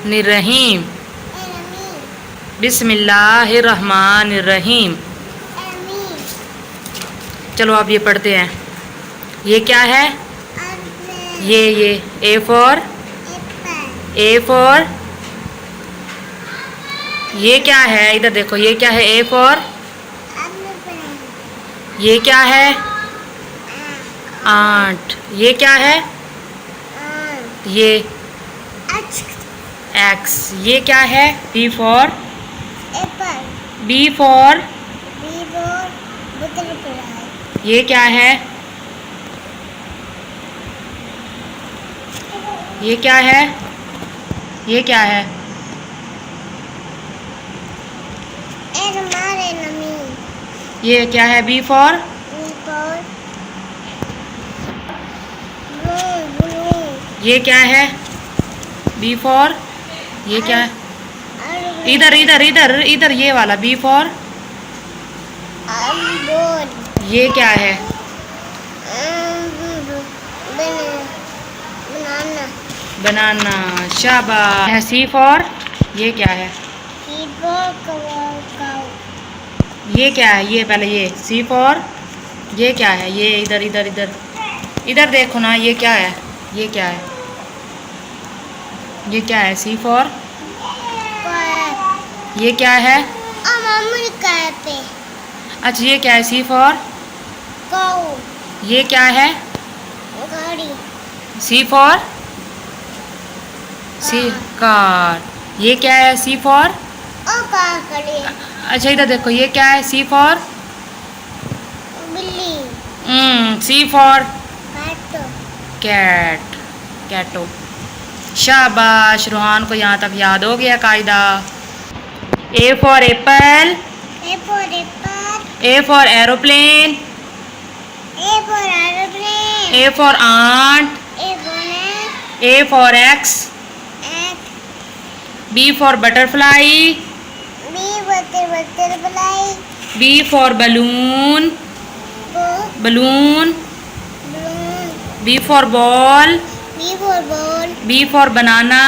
निर्रहीम बिस्मिल्लाहिर्रहमानिर्रहीम। चलो आप ये पढ़ते हैं। ये क्या है? ये ए फॉर ये क्या है? इधर देखो, ये क्या है? ए फॉर ये क्या है? आंट। ये क्या है? ये एक्स। ये क्या है? बी फॉर ये क्या है? ये क्या है? ये क्या है? ये क्या है? बी फॉर ये क्या है? बी फॉर ये क्या है? इधर इधर इधर इधर ये वाला बी फॉर ये क्या है? बनाना। शाबाश। सी फॉर ये क्या है? ये क्या है? ये पहले ये सी फॉर ये क्या है? ये इधर इधर इधर इधर देखो ना, ये क्या है? ये क्या है? ये क्या है? सी फॉर ये क्या है? अच्छा ये क्या है? सी फॉर ये क्या है? C for C car. ये क्या है? सी फॉर अच्छा इधर देखो, ये क्या है? C for C for cat कैटो। शाबाश, रूहान को यहाँ तक याद हो गया कायदा। A for apple A for aeroplane A for ant A for axe B for butterfly B for balloon B for ball B for banana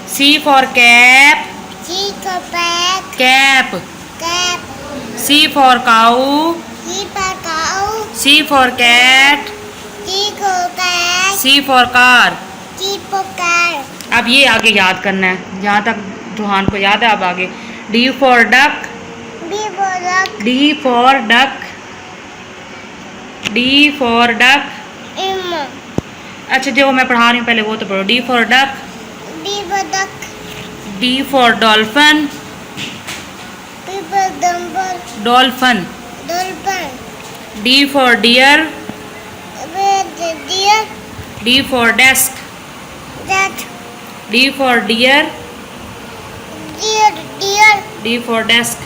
C for cap C for cow C for cat C for car. अब ये आगे याद करना है, जहाँ तक रूहान को याद है। अब आगे डी फॉर डक अच्छा जो मैं पढ़ा रही हूँ पहले वो तो पढ़ो। D for duck D for dolphin D for deer D for desk D for deer D for desk